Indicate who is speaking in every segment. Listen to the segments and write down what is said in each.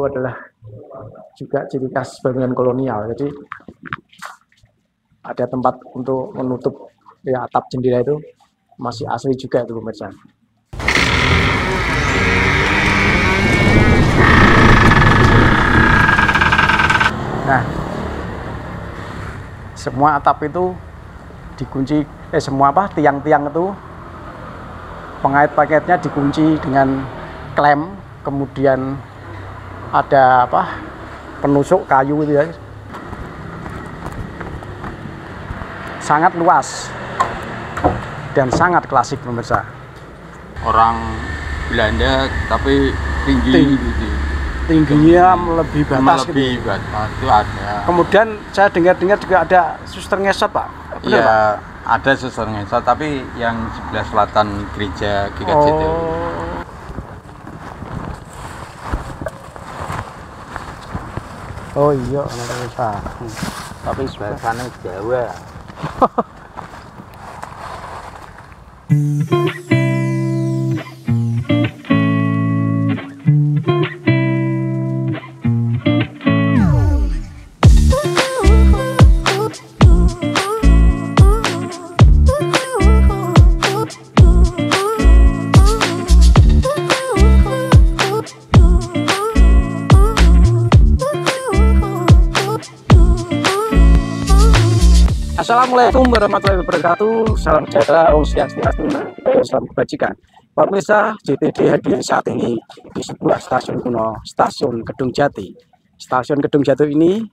Speaker 1: adalah juga ciri khas bangunan kolonial. Jadi ada tempat untuk menutup ya atap jendela itu masih asli juga itu pemirsa. Nah, semua atap itu dikunci, semua tiang-tiang itu pengait-paketnya dikunci dengan klem, kemudian ada penusuk kayu itu ya. Sangat luas dan sangat klasik pemirsa.
Speaker 2: Orang Belanda tapi tinggi.
Speaker 1: Tingginya melebihi batas.
Speaker 2: Melebihi batas itu ada.
Speaker 1: Kemudian saya dengar-dengar juga ada suster ngesot, Pak. Benar,
Speaker 2: ya,
Speaker 1: Pak?
Speaker 2: Ada suster ngesot, tapi yang sebelah selatan gereja GKJT.
Speaker 1: Oh iya, pemirsa.
Speaker 2: Tapi sebelah sana Jawa.
Speaker 1: Assalamualaikum warahmatullahi wabarakatuh. Salam sejahtera, Om Swastiastu, salam kebajikan. Pemirsa, JTD hadir saat ini di sebuah stasiun kuno, Stasiun Kedung Jati. Stasiun Kedung Jati ini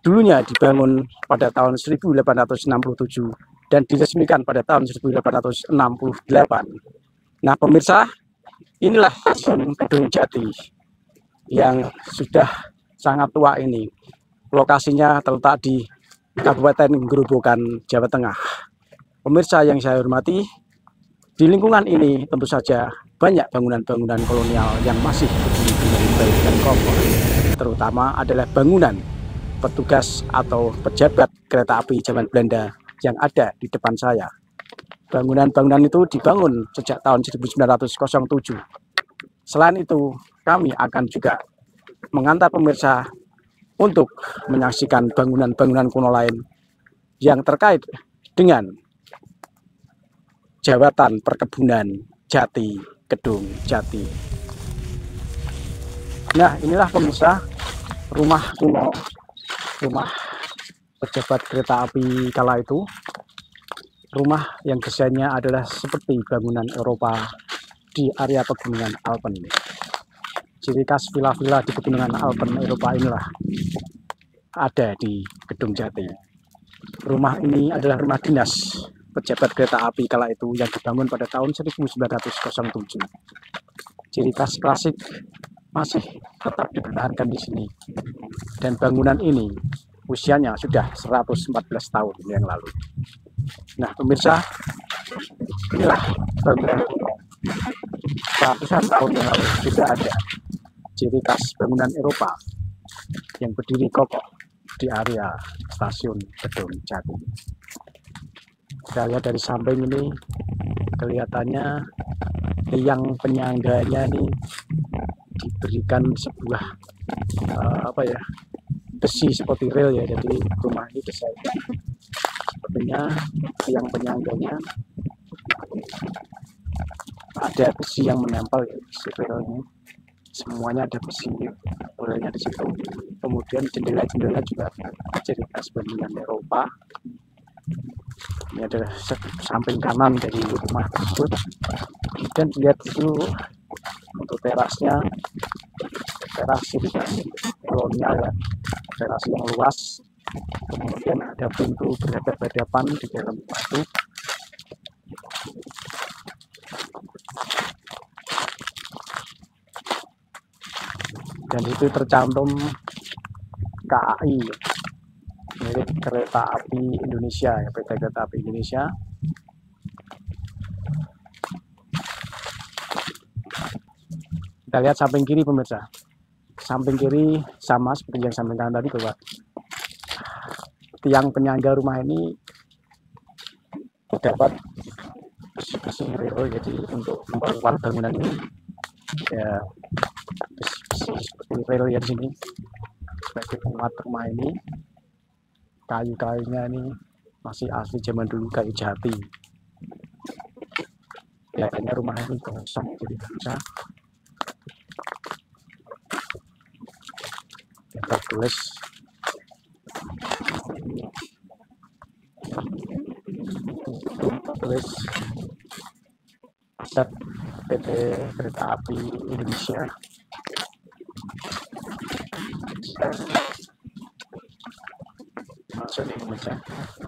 Speaker 1: dulunya dibangun pada tahun 1867 dan diresmikan pada tahun 1868. Nah, pemirsa, inilah Stasiun Kedung Jati yang sudah sangat tua ini. Lokasinya terletak di Kabupaten Grobogan, Jawa Tengah. Pemirsa yang saya hormati, di lingkungan ini tentu saja banyak bangunan-bangunan kolonial yang masih berdiri dengan baik dan kokoh. Terutama adalah bangunan petugas atau pejabat kereta api zaman Belanda yang ada di depan saya. Bangunan-bangunan itu dibangun sejak tahun 1907. Selain itu, kami akan juga mengantar pemirsa untuk menyaksikan bangunan-bangunan kuno lain yang terkait dengan Jabatan Perkebunan Jati, Kedung Jati. Nah, inilah pemirsa rumah kuno, rumah pejabat kereta api kala itu. Rumah yang desainnya adalah seperti bangunan Eropa di area pegunungan Alpen. Ciri khas villa-villa di pegunungan Alpen Eropa inilah ada di Kedung Jati. Rumah ini adalah rumah dinas pejabat kereta api kala itu yang dibangun pada tahun 1907. Ciri khas klasik masih tetap dipertahankan di sini. Dan bangunan ini usianya sudah 114 tahun yang lalu. Nah, pemirsa, inilah bangunan kuno. Ratusan tahun yang lalu sudah ada. Ciri khas bangunan Eropa yang berdiri kokoh di area Stasiun Kedung Jati. Kita lihat dari samping ini, kelihatannya tiang penyangganya ini diberikan sebuah besi seperti rel ya. Jadi rumah ini desain sepertinya tiang penyangganya ada besi yang menempel ya, besi relnya. Semuanya ada besi relnya di situ. Kemudian jendela-jendela juga ciri khas bangunan Eropa. Ini adalah samping kanan dari rumah tersebut. Dan lihat itu untuk terasnya, teras kolonial ya, teras yang luas. Kemudian ada pintu berhadap-hadapan di dalam rumah itu. Dan itu tercantum KAI milik Kereta Api Indonesia ya, PT Kereta Api Indonesia. Kita lihat samping kiri pemirsa. Samping kiri sama seperti yang samping kanan tadi bahwa tiang penyangga rumah ini terdapat besi-besi rel, jadi untuk memperkuat bangunan ini ya besi-besi seperti rel ya di sini sebagai penguat rumah ini. Kayu-kayunya ini masih asli zaman dulu, kayu jati. Kelihatannya rumah ini kosong, jadi bisa tertulis aset PT Kereta Api Indonesia. Masuk ini meja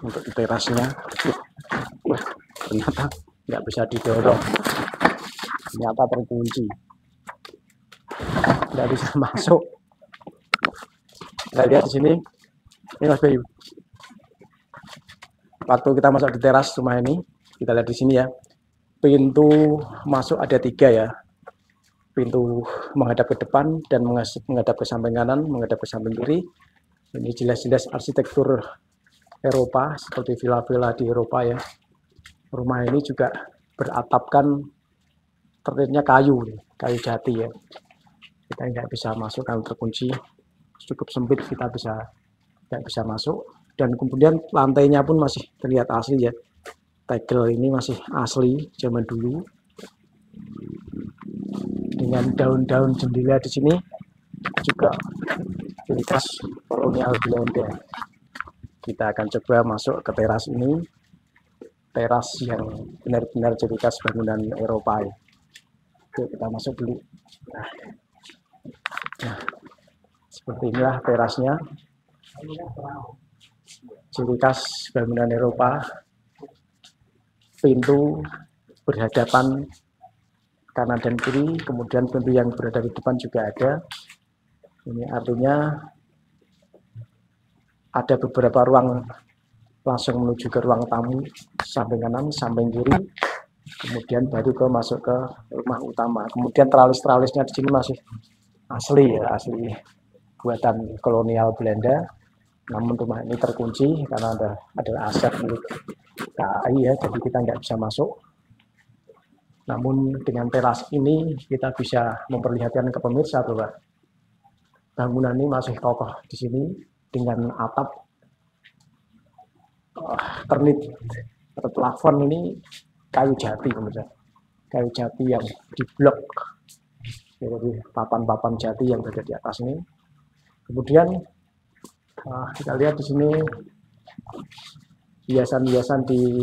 Speaker 1: untuk di terasnya. Wah, ternyata nggak bisa didorong, ternyata terkunci, nggak bisa masuk. Kita lihat di sini, ini Mas Bayu. Waktu kita masuk di teras rumah ini, kita lihat di sini ya, pintu masuk ada 3 ya. Pintu menghadap ke depan dan menghadap ke samping kanan, menghadap ke samping kiri. Ini jelas-jelas arsitektur Eropa, seperti villa-villa di Eropa ya. Rumah ini juga beratapkan tertibnya kayu jati ya. Kita nggak bisa masuk kalau terkunci, cukup sempit, kita nggak bisa masuk. Dan kemudian lantainya pun masih terlihat asli ya. Tegel ini masih asli zaman dulu. Dengan daun-daun jendela di sini juga ciri khas kolonial Belanda. Kita akan coba masuk ke teras ini. Teras yang benar-benar ciri khas bangunan Eropa ya. Oke, kita masuk dulu. Nah, seperti inilah terasnya. Ciri khas bangunan Eropa. Pintu berhadapan kanan dan kiri, kemudian pintu yang berada di depan juga ada. Ini artinya ada beberapa ruang langsung menuju ke ruang tamu, samping kanan, samping kiri, kemudian baru masuk ke rumah utama. Kemudian teralis-teralisnya di sini masih asli ya, asli buatan kolonial Belanda. Namun rumah ini terkunci karena adalah aset milik KAI ya, jadi kita nggak bisa masuk. Namun dengan teras ini kita bisa memperlihatkan ke pemirsa bahwa bangunan ini masih kokoh di sini dengan atap ternit. Plafon ini kayu jati pemirsa, kayu jati yang diblok, jadi papan-papan jati yang berada di atas ini. Kemudian kita lihat di sini hiasan-hiasan di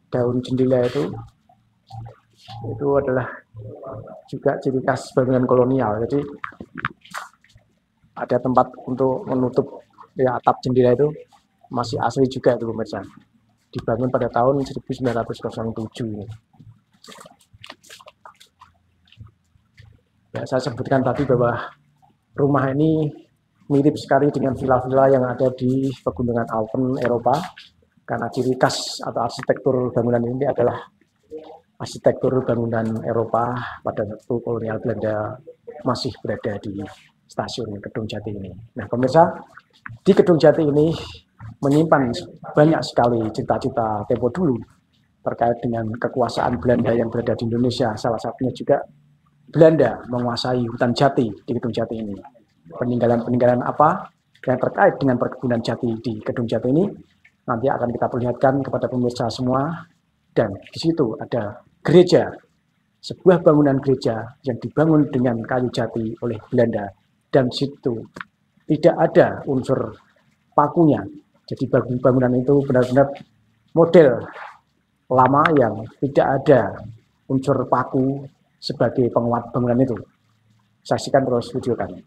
Speaker 1: daun jendela itu adalah juga ciri khas bangunan kolonial. Jadi ada tempat untuk menutup ya, atap jendela itu masih asli juga itu pemirsa. Dibangun pada tahun 1907 ini. Ya, saya sebutkan tadi bahwa rumah ini mirip sekali dengan villa-villa yang ada di pegunungan Alpen Eropa, karena ciri khas atau arsitektur bangunan ini adalah arsitektur bangunan Eropa pada waktu kolonial Belanda masih berada di stasiun Kedung Jati ini. Nah pemirsa, di Kedung Jati ini menyimpan banyak sekali cita-cita tempo dulu terkait dengan kekuasaan Belanda yang berada di Indonesia. Salah satunya juga Belanda menguasai hutan jati di Kedung Jati ini. Peninggalan-peninggalan apa yang terkait dengan perkebunan jati di Kedung Jati ini nanti akan kita perlihatkan kepada pemirsa semua. Dan di situ ada gereja, sebuah bangunan gereja yang dibangun dengan kayu jati oleh Belanda, dan di situ tidak ada unsur pakunya. Jadi bangunan itu benar-benar model lama yang tidak ada unsur paku sebagai penguat bangunan itu. Saksikan terus video kami.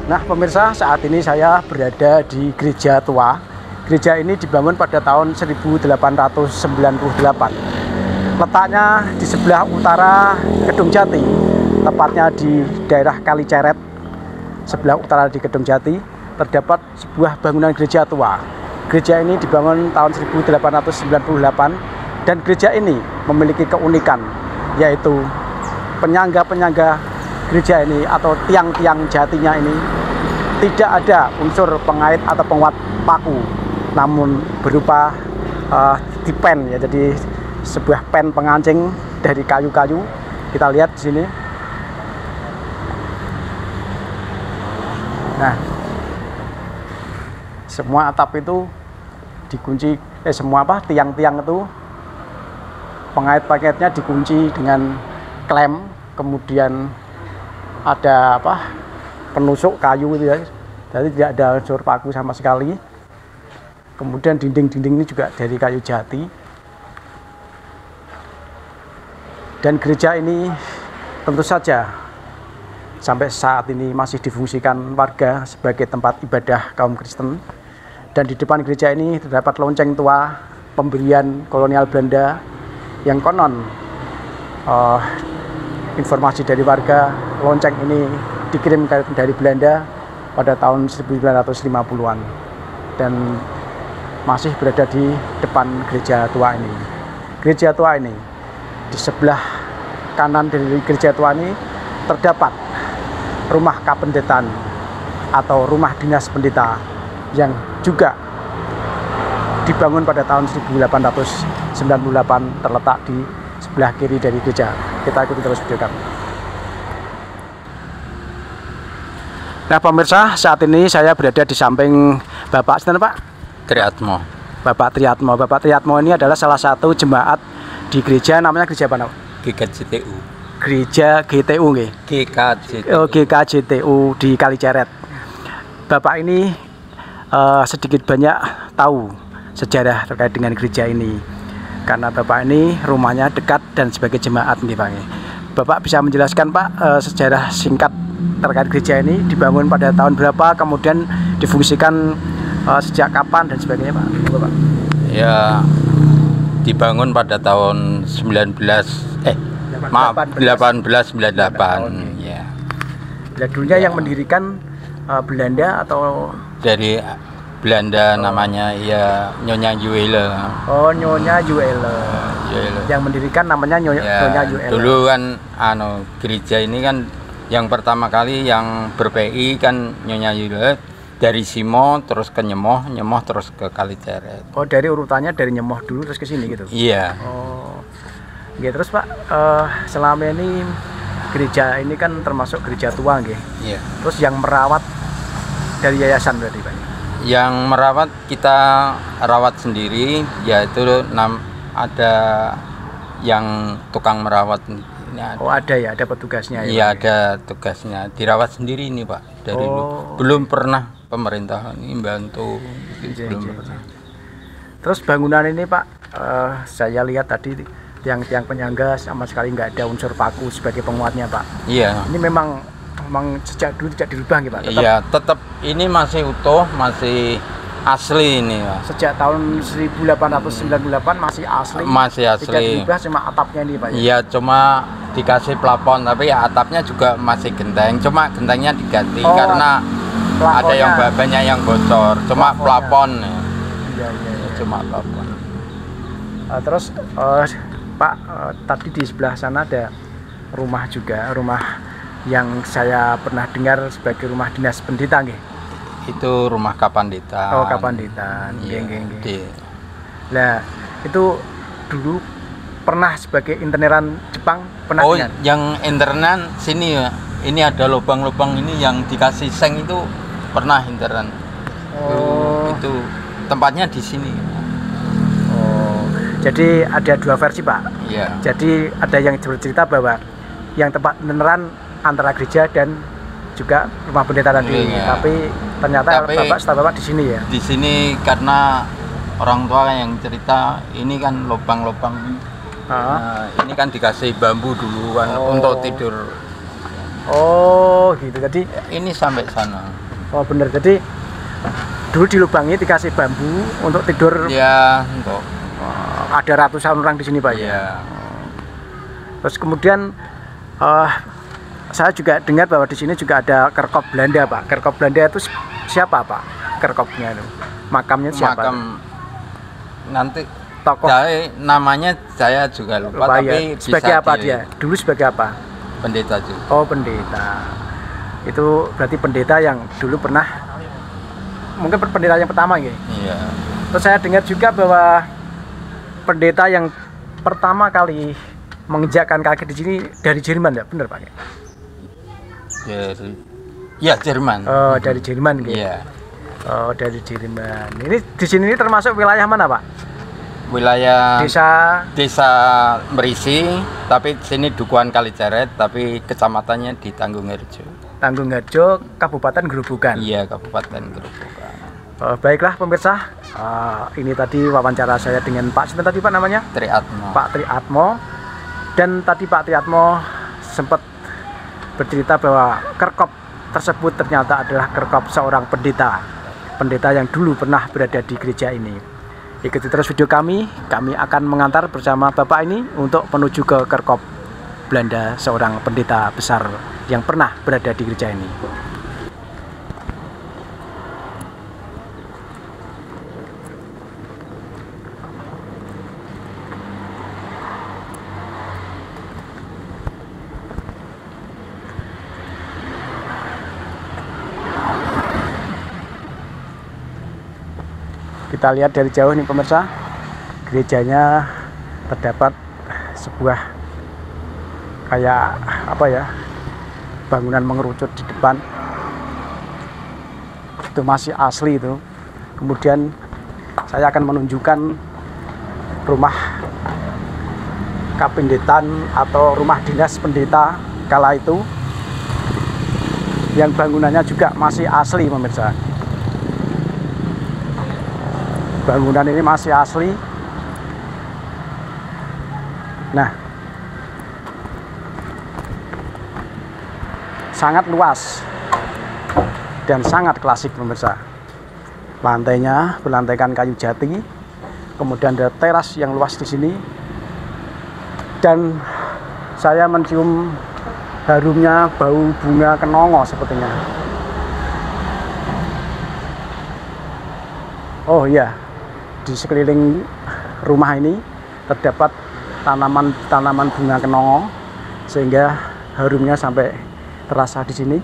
Speaker 1: Nah pemirsa, saat ini saya berada di Gereja Tua. Gereja ini dibangun pada tahun 1898. Letaknya di sebelah utara Kedung Jati, tepatnya di daerah Kaliceret. Sebelah utara di Kedung Jati terdapat sebuah bangunan gereja tua. Gereja ini dibangun tahun 1898 dan gereja ini memiliki keunikan, yaitu penyangga-penyangga gereja ini atau tiang-tiang jatinya ini tidak ada unsur pengait atau penguat paku, namun berupa dipen ya, jadi sebuah pen pengancing dari kayu-kayu. Kita lihat di sini. Nah, semua atap itu dikunci, semua tiang-tiang itu pengait-pengaitnya dikunci dengan klem, kemudian ada penusuk kayu gitu ya, jadi tidak ada unsur paku sama sekali. Kemudian dinding-dinding ini juga dari kayu jati. Dan gereja ini tentu saja sampai saat ini masih difungsikan warga sebagai tempat ibadah kaum Kristen. Dan di depan gereja ini terdapat lonceng tua pemberian kolonial Belanda yang konon informasi dari warga, lonceng ini dikirim dari Belanda pada tahun 1950-an dan masih berada di depan gereja tua ini. Gereja tua ini, di sebelah kanan dari gereja tua ini terdapat rumah kapendetan atau rumah dinas pendeta yang juga dibangun pada tahun 1898, terletak di sebelah kiri dari gereja. Kita ikuti terus video kami. Nah pemirsa, saat ini saya berada di samping Bapak Pak
Speaker 2: Triatmo.
Speaker 1: Bapak Triatmo. Bapak Triatmo ini adalah salah satu jemaat di gereja, namanya gereja apa?
Speaker 2: GKJTU.
Speaker 1: Gereja GTU nggih.
Speaker 2: GKJTU.
Speaker 1: Oh, GKJTU di Kaliceret. Bapak ini sedikit banyak tahu sejarah terkait dengan gereja ini, karena Bapak ini rumahnya dekat dan sebagai jemaat nih Pak. Bapak bisa menjelaskan Pak sejarah singkat terkait gereja ini, dibangun pada tahun berapa, kemudian difungsikan sejak kapan dan sebagainya Pak? Bapak.
Speaker 2: Ya, dibangun pada tahun 1898 ya.
Speaker 1: Ya, dulunya yang mendirikan Belanda atau
Speaker 2: dari Belanda, namanya ya Nyonya Juele.
Speaker 1: Oh, Nyonya Juele. Yang mendirikan namanya Nyonya Juele.
Speaker 2: Dulu kan gereja ini kan yang pertama kali yang ber-PI kan Nyonya Juele, dari Simo terus ke Nyemoh terus ke Kaliceret.
Speaker 1: Oh, dari urutannya dari Nyemoh dulu terus ke sini gitu.
Speaker 2: Iya.
Speaker 1: Oh. Oke, terus Pak, selama ini gereja ini kan termasuk gereja tua nggih.
Speaker 2: Iya.
Speaker 1: Terus yang merawat dari yayasan berarti Pak?
Speaker 2: Yang merawat kita rawat sendiri, yaitu ada yang tukang merawat.
Speaker 1: Oh ada ya, ada petugasnya ya?
Speaker 2: Iya ada tugasnya, dirawat sendiri ini Pak. Dari belum pernah pemerintah ini bantu, belum pernah.
Speaker 1: Terus bangunan ini Pak, saya lihat tadi tiang-tiang penyangga sama sekali nggak ada unsur paku sebagai penguatnya Pak. Iya. Ini memang sejak dulu tidak dirubah gitu Pak?
Speaker 2: Iya, tetap ini masih utuh, masih asli ini Pak.
Speaker 1: Sejak tahun 1898 masih asli? Masih asli. Tidak dirubah, cuma atapnya ini Pak?
Speaker 2: Iya, cuma dikasih plafon, tapi ya atapnya juga masih genteng, cuma gentengnya diganti karena ada yang banyak yang bocor, cuma plafon. Iya. Cuma plafon.
Speaker 1: Terus Pak, tadi di sebelah sana ada rumah juga, rumah yang saya pernah dengar sebagai rumah dinas pendeta nggih.
Speaker 2: Itu rumah Kapanditan.
Speaker 1: Oh, Kapanditan.
Speaker 2: Iya.
Speaker 1: Nah, itu dulu pernah sebagai interneran Jepang, pernah dengar?
Speaker 2: Yang internan sini ya. Ini ada lubang-lubang ini yang dikasih seng itu pernah intern. Oh. Itu tempatnya di sini.
Speaker 1: Oh. Jadi ada dua versi Pak.
Speaker 2: Iya.
Speaker 1: Jadi ada yang bercerita bahwa yang tempat interneran antara gereja dan juga rumah pendeta tadi. Iya. Tapi ternyata Bapak di sini ya.
Speaker 2: Di sini karena orang tua yang cerita ini kan lubang-lubang. Nah, ini kan dikasih bambu dulu kan untuk tidur.
Speaker 1: Oh gitu. Jadi
Speaker 2: Ini sampai sana.
Speaker 1: oh bener. Jadi dulu dilubangi dikasih bambu untuk tidur.
Speaker 2: Ya, untuk
Speaker 1: Ada ratusan orang di sini Pak ya.
Speaker 2: ya.
Speaker 1: Terus kemudian saya juga dengar bahwa di sini juga ada kerkop Belanda Pak. Kerkop Belanda itu siapa Pak? Kerkopnya itu makamnya siapa?
Speaker 2: Makam nanti
Speaker 1: Tokoh
Speaker 2: namanya saya juga lupa, tapi
Speaker 1: sebagai
Speaker 2: bisa
Speaker 1: apa dia? Dulu sebagai apa?
Speaker 2: pendeta juga.
Speaker 1: Oh pendeta. Itu berarti pendeta yang dulu pernah, mungkin pendeta yang pertama ya.
Speaker 2: Iya.
Speaker 1: Terus saya dengar juga bahwa pendeta yang pertama kali menginjakkan kaki di sini dari Jerman ya, benar Pak?
Speaker 2: Ya Jerman.
Speaker 1: Oh dari Jerman gitu.
Speaker 2: Iya.
Speaker 1: Oh dari Jerman. Ini di sini ini termasuk wilayah mana Pak?
Speaker 2: Wilayah
Speaker 1: Desa
Speaker 2: Merisi, tapi sini Dukuhan Kaliceret, tapi kecamatannya di Tanggungerjo.
Speaker 1: Tanggungerjo, Kabupaten Grobogan.
Speaker 2: Iya, Kabupaten Grobogan.
Speaker 1: Baiklah pemirsa, ini tadi wawancara saya dengan Pak Sinten tadi Pak namanya?
Speaker 2: Triatmo.
Speaker 1: Pak Triatmo. Dan tadi Pak Triatmo sempat bercerita bahwa kerkop tersebut ternyata adalah kerkop seorang pendeta yang dulu pernah berada di gereja ini. Ikuti terus video kami akan mengantar bersama Bapak ini untuk menuju ke kerkop Belanda, seorang pendeta besar yang pernah berada di gereja ini. Kita lihat dari jauh nih pemirsa, gerejanya terdapat sebuah kayak apa ya, bangunan mengerucut di depan. Itu masih asli itu. Kemudian saya akan menunjukkan rumah kapindetan atau rumah dinas pendeta kala itu, yang bangunannya juga masih asli pemirsa. Bangunan ini masih asli. Nah, sangat luas dan sangat klasik pemirsa. Lantainya berlantaikan kayu jati, kemudian ada teras yang luas di sini, dan saya mencium harumnya bau bunga kenongo sepertinya. Oh iya, di sekeliling rumah ini terdapat tanaman bunga kenongo sehingga harumnya sampai terasa di sini.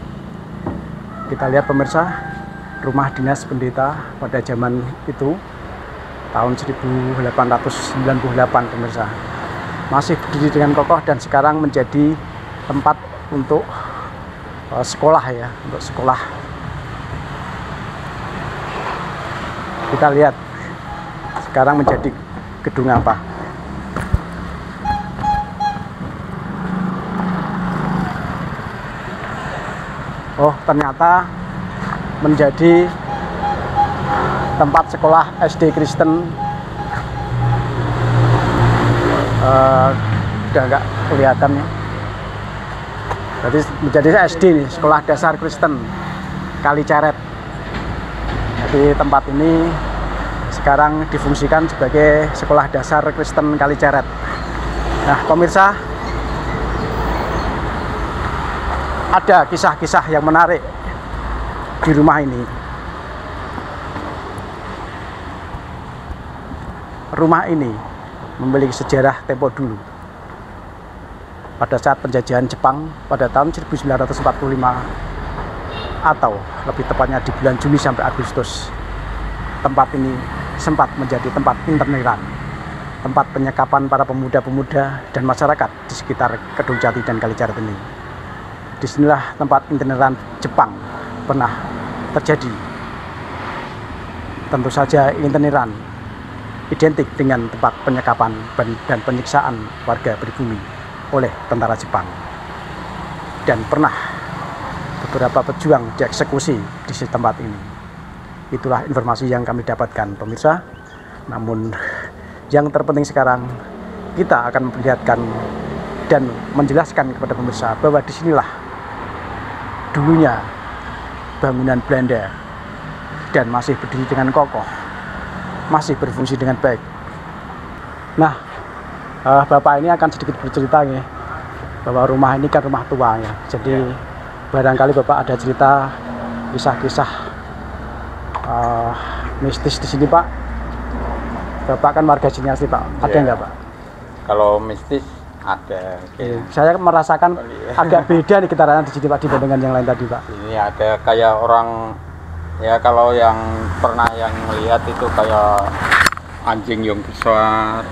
Speaker 1: Kita lihat pemirsa, rumah dinas pendeta pada zaman itu tahun 1898 pemirsa. Masih berdiri dengan kokoh dan sekarang menjadi tempat untuk sekolah ya, untuk sekolah. Kita lihat sekarang menjadi gedung apa. Oh ternyata menjadi tempat sekolah SD Kristen. Udah nggak kelihatan ya. Jadi menjadi SD nih, sekolah dasar Kristen Kaliceret. Jadi tempat ini sekarang difungsikan sebagai sekolah dasar Kristen Kaliceret. Nah pemirsa, ada kisah-kisah yang menarik di rumah ini. Rumah ini memiliki sejarah tempo dulu. Pada saat penjajahan Jepang pada tahun 1945, atau lebih tepatnya di bulan Juni sampai Agustus, tempat ini sempat menjadi tempat interneran, tempat penyekapan para pemuda-pemuda dan masyarakat di sekitar Kedung Jati dan Kaliceret ini. Disinilah tempat interneran Jepang pernah terjadi. Tentu saja interneran identik dengan tempat penyekapan dan penyiksaan warga pribumi oleh tentara Jepang, dan pernah beberapa pejuang dieksekusi di tempat ini. Itulah informasi yang kami dapatkan pemirsa. Namun yang terpenting sekarang kita akan memperlihatkan dan menjelaskan kepada pemirsa bahwa disinilah dulunya bangunan Belanda dan masih berdiri dengan kokoh, masih berfungsi dengan baik. Nah, Bapak ini akan sedikit bercerita nih, bahwa rumah ini kan rumah tua ya. Jadi barangkali Bapak ada cerita kisah-kisah mistis di sini, Pak. Bapak kan warga sini asli, Pak. Ada nggak, Pak?
Speaker 2: Kalau mistis ada.
Speaker 1: Saya merasakan agak beda nih getarannya di sini, Pak, dibandingkan yang lain tadi, Pak.
Speaker 2: Ini ada kayak orang, ya kalau yang pernah yang melihat itu kayak anjing yang besar.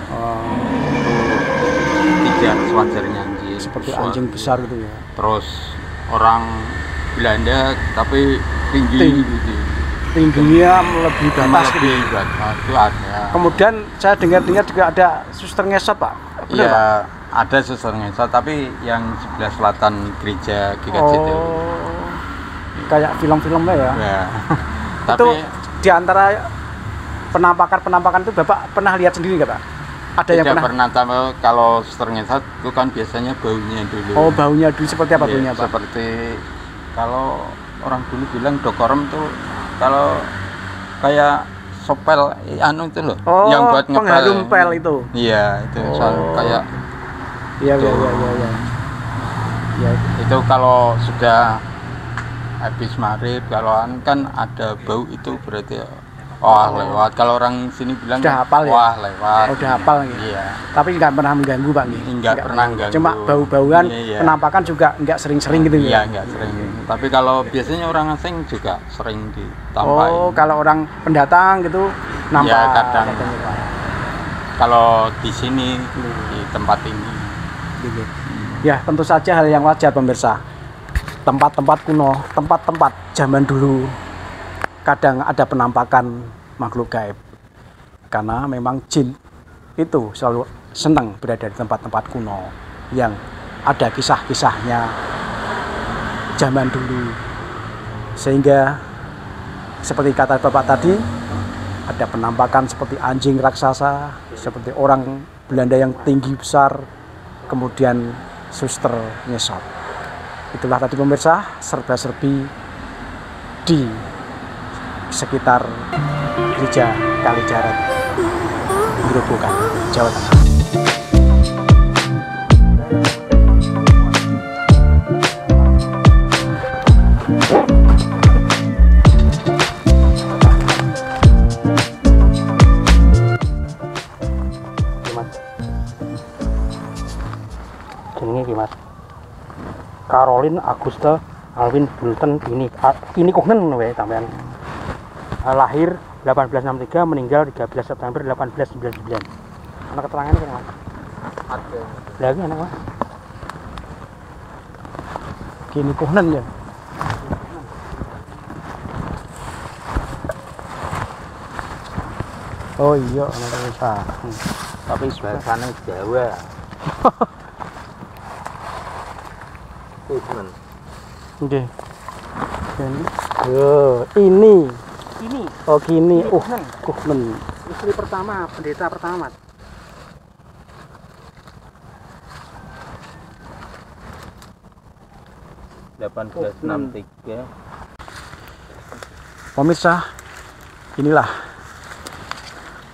Speaker 2: Tidak sewajarnya anjing.
Speaker 1: Seperti
Speaker 2: besar.
Speaker 1: Anjing besar gitu ya.
Speaker 2: Terus orang Belanda tapi tinggi. Gitu.
Speaker 1: Tingginya lebih batas gitu.
Speaker 2: Lebih batas itu ada.
Speaker 1: Kemudian saya dengar-dengar juga ada suster ngesot, Pak. Benar,
Speaker 2: Iya,
Speaker 1: Pak?
Speaker 2: ada suster ngesot, tapi yang sebelah selatan gereja GKJT.
Speaker 1: Kayak film-filmnya ya.
Speaker 2: Ya.
Speaker 1: Itu
Speaker 2: Tapi
Speaker 1: di antara penampakan itu Bapak pernah lihat sendiri nggak, Pak? Ada yang
Speaker 2: tidak
Speaker 1: pernah?
Speaker 2: tahu kalau suster ngesot itu kan biasanya baunya dulu.
Speaker 1: Oh, baunya dulu seperti apa
Speaker 2: Iya,
Speaker 1: baunya, Pak?
Speaker 2: seperti kalau orang dulu bilang dokorem tuh kalau kayak sopel anu itu loh,
Speaker 1: Oh,
Speaker 2: yang buat ngepel.
Speaker 1: pengharum pel itu.
Speaker 2: Iya, itu
Speaker 1: Oh.
Speaker 2: kayak
Speaker 1: Iya. Ya,
Speaker 2: itu kalau sudah habis maghrib kalau kan ada bau itu berarti lewat. Kalau orang sini bilang
Speaker 1: Udah hafal ya?
Speaker 2: wah lewat.
Speaker 1: udah hafal gitu.
Speaker 2: Iya.
Speaker 1: Tapi nggak pernah mengganggu, Pak.
Speaker 2: Nggak pernah ganggu.
Speaker 1: Cuma bau-bauan,
Speaker 2: Iya.
Speaker 1: penampakan juga nggak sering-sering gitu
Speaker 2: Iya,
Speaker 1: ya.
Speaker 2: nggak sering. Tapi kalau biasanya orang asing juga sering ditampain.
Speaker 1: Oh, kalau orang pendatang gitu nampak.
Speaker 2: Ya, kadang.
Speaker 1: katanya, Pak.
Speaker 2: Kalau di sini di tempat ini
Speaker 1: Gitu. Ya, tentu saja hal yang wajar, pemirsa. Tempat-tempat kuno, tempat-tempat zaman dulu kadang ada penampakan makhluk gaib. Karena memang jin itu selalu senang berada di tempat-tempat kuno yang ada kisah-kisahnya zaman dulu. Sehingga seperti kata Bapak tadi, ada penampakan seperti anjing raksasa, seperti orang Belanda yang tinggi besar, kemudian suster ngesot. Itulah tadi pemirsa serba-serbi di sekitar gereja Kalijaret, Grobogan, Jawa Tengah. Jenenge iki, Mas. Caroline Augusta Alwin Bulten ini Kuhnen wae sampean. Lahir 1863, meninggal 13 September 1899. Ana keterangan iki, Mas?
Speaker 2: ada.
Speaker 1: Lagi anak, Mas. Kini Kuhnen ya. Oh iya, anak desa.
Speaker 2: Tapi bahasanya Jawa. Kuhnen.
Speaker 1: Nggih. Ini.
Speaker 3: Ini
Speaker 1: Oh, gini.
Speaker 3: Kuhnen.
Speaker 1: Kuhnen.
Speaker 3: istri pertama, pendeta pertama, Mas.
Speaker 2: Kuhnen. 1863.
Speaker 1: Pemirsa, inilah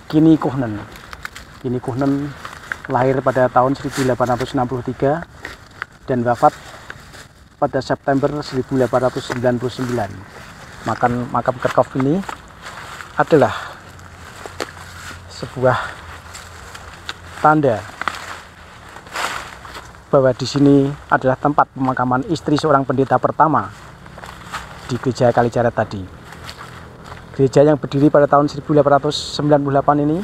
Speaker 1: Kini Kuhnen. Kini Kuhnen lahir pada tahun 1863 dan wafat pada September 1899. Makam Kerkhof ini adalah sebuah tanda bahwa di sini adalah tempat pemakaman istri seorang pendeta pertama di gereja Kalijaret tadi. Gereja yang berdiri pada tahun 1898 ini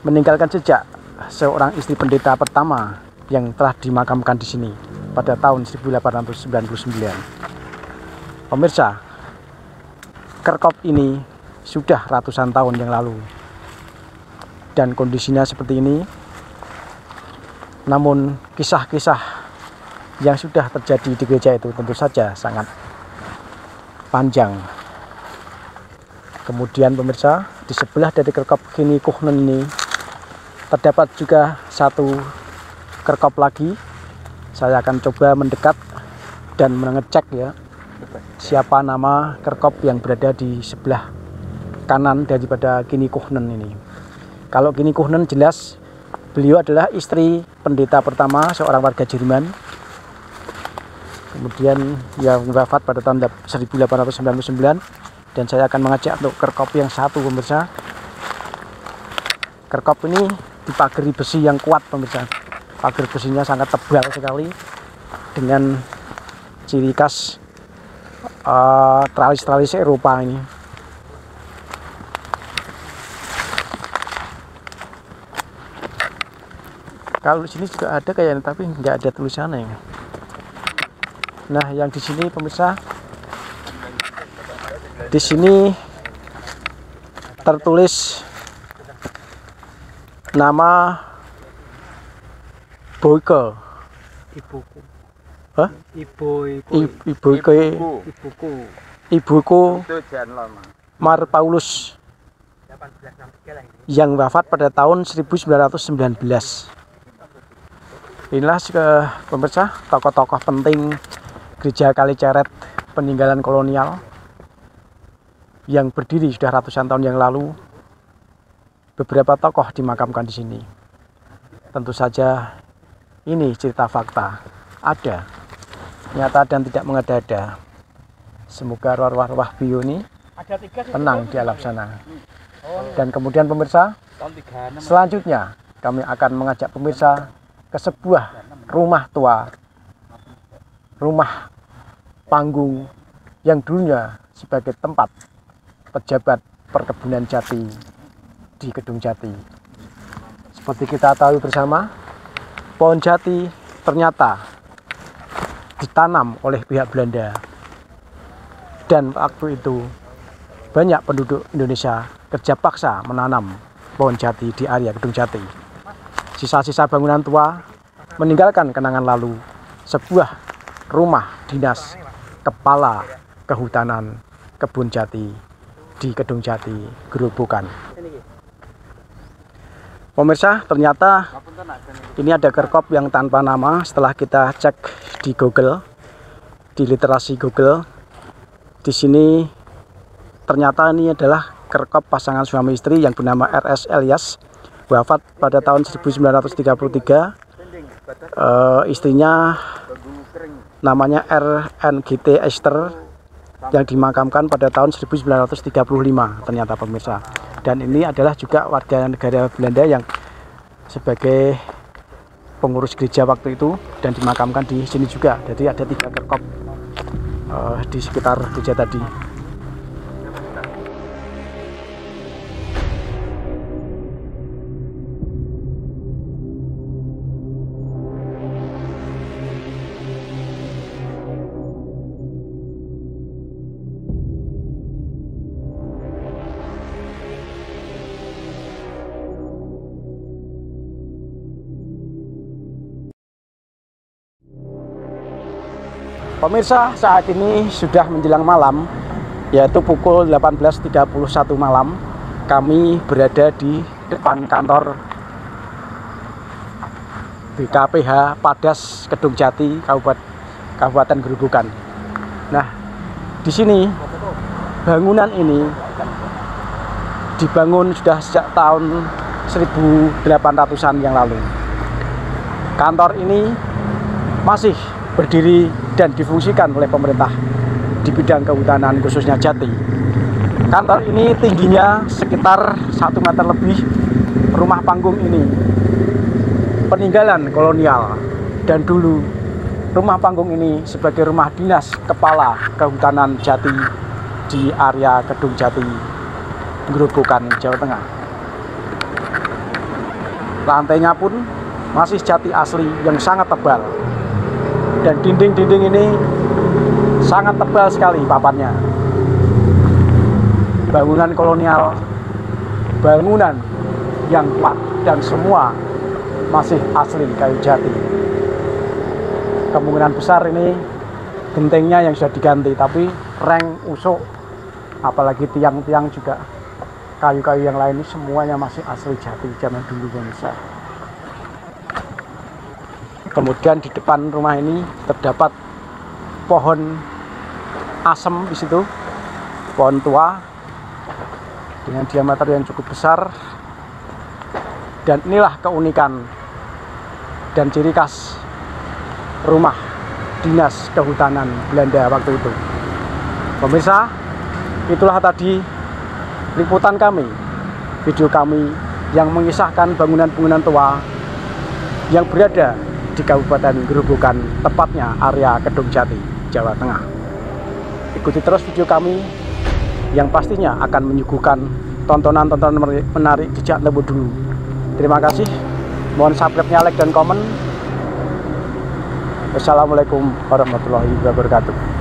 Speaker 1: meninggalkan jejak seorang istri pendeta pertama yang telah dimakamkan di sini pada tahun 1899. Pemirsa, Kerkhof ini sudah ratusan tahun yang lalu dan kondisinya seperti ini. Namun kisah-kisah yang sudah terjadi di gereja itu tentu saja sangat panjang. Kemudian pemirsa, di sebelah dari Kerkhof Kini Kuhnen ini terdapat juga satu kerkhof lagi. Saya akan coba mendekat dan mengecek ya siapa nama kerkop yang berada di sebelah kanan daripada Kini Kuhnen ini. Kalau Kini Kuhnen jelas beliau adalah istri pendeta pertama seorang warga Jerman. Kemudian yang wafat pada tahun 1899, dan saya akan mengajak untuk kerkop yang satu, pemirsa. Kerkop ini dipagari besi yang kuat, pemirsa. Pagar besinya sangat tebal sekali dengan ciri khas tralis-tralis Eropa ini. Kalau di sini juga ada kayaknya, tapi nggak ada tulisannya. Nah, yang di sini pemirsa, di sini tertulis nama Boyke.
Speaker 3: Ibuku.
Speaker 1: Hah?
Speaker 3: Ibuku.
Speaker 1: Ibuku
Speaker 2: Itu jangan lama.
Speaker 1: Mar Paulus
Speaker 3: 1863 lah ini.
Speaker 1: yang wafat pada tahun 1919. Inilah pemirsa tokoh-tokoh penting Gereja Kaliceret peninggalan kolonial yang berdiri sudah ratusan tahun yang lalu. Beberapa tokoh dimakamkan di sini. Tentu saja ini cerita fakta, ada, nyata dan tidak mengada-ada. Semoga arwah-arwah bio ini
Speaker 3: Ada 3 sih.
Speaker 1: tenang di alam sana. Dan kemudian pemirsa, selanjutnya kami akan mengajak pemirsa ke sebuah rumah tua, rumah panggung yang dulunya sebagai tempat pejabat perkebunan jati di Kedung Jati. Seperti kita tahu bersama, pohon jati ternyata ditanam oleh pihak Belanda, dan waktu itu banyak penduduk Indonesia kerja paksa menanam pohon jati di area Kedung Jati. Sisa-sisa bangunan tua meninggalkan kenangan lalu, sebuah rumah dinas kepala kehutanan kebun jati di Kedung Jati, Gerobokan. Pemirsa, ternyata ini ada kerkop yang tanpa nama. Setelah kita cek di Google, di literasi Google, di sini ternyata ini adalah kerkop pasangan suami istri yang bernama R.S. Elias, wafat pada tahun 1933. Istrinya namanya R.N.G.T. Esther, yang dimakamkan pada tahun 1935 ternyata, pemirsa. Dan ini adalah juga warga negara Belanda yang sebagai pengurus gereja waktu itu, dan dimakamkan di sini juga. Jadi ada 3 kerkop di sekitar gereja tadi. Pemirsa, saat ini sudah menjelang malam, yaitu pukul 18.31 malam. Kami berada di depan kantor BKPH Padas Kedung Jati, Kabupaten Gerobokan. Nah, di sini bangunan ini dibangun sudah sejak tahun 1800-an yang lalu. Kantor ini masih berdiri dan difungsikan oleh pemerintah di bidang kehutanan, khususnya jati. Kantor ini tingginya sekitar 1 meter lebih. Rumah panggung ini peninggalan kolonial, dan dulu rumah panggung ini sebagai rumah dinas kepala kehutanan jati di area Kedung Jati, Gerobokan, Jawa Tengah. Lantainya pun masih jati asli yang sangat tebal, dan dinding-dinding ini sangat tebal sekali papannya. Bangunan kolonial, bangunan yang kuat, dan semua masih asli kayu jati. Kemungkinan besar ini gentengnya yang sudah diganti, tapi reng, usuk, apalagi tiang-tiang juga kayu-kayu yang lain ini semuanya masih asli jati zaman dulu, pemirsa. Kemudian di depan rumah ini terdapat pohon asem di situ, pohon tua dengan diameter yang cukup besar. Dan inilah keunikan dan ciri khas rumah dinas kehutanan Belanda waktu itu. Pemirsa, itulah tadi liputan kami, video kami yang mengisahkan bangunan-bangunan tua yang berada di Kabupaten Gerobokan, tepatnya area Kedung Jati, Jawa Tengah. Ikuti terus video kami yang pastinya akan menyuguhkan tontonan-tontonan menarik jejak lebar dulu. Terima kasih. Mohon subscribe-nya, like, dan komen. Wassalamualaikum warahmatullahi wabarakatuh.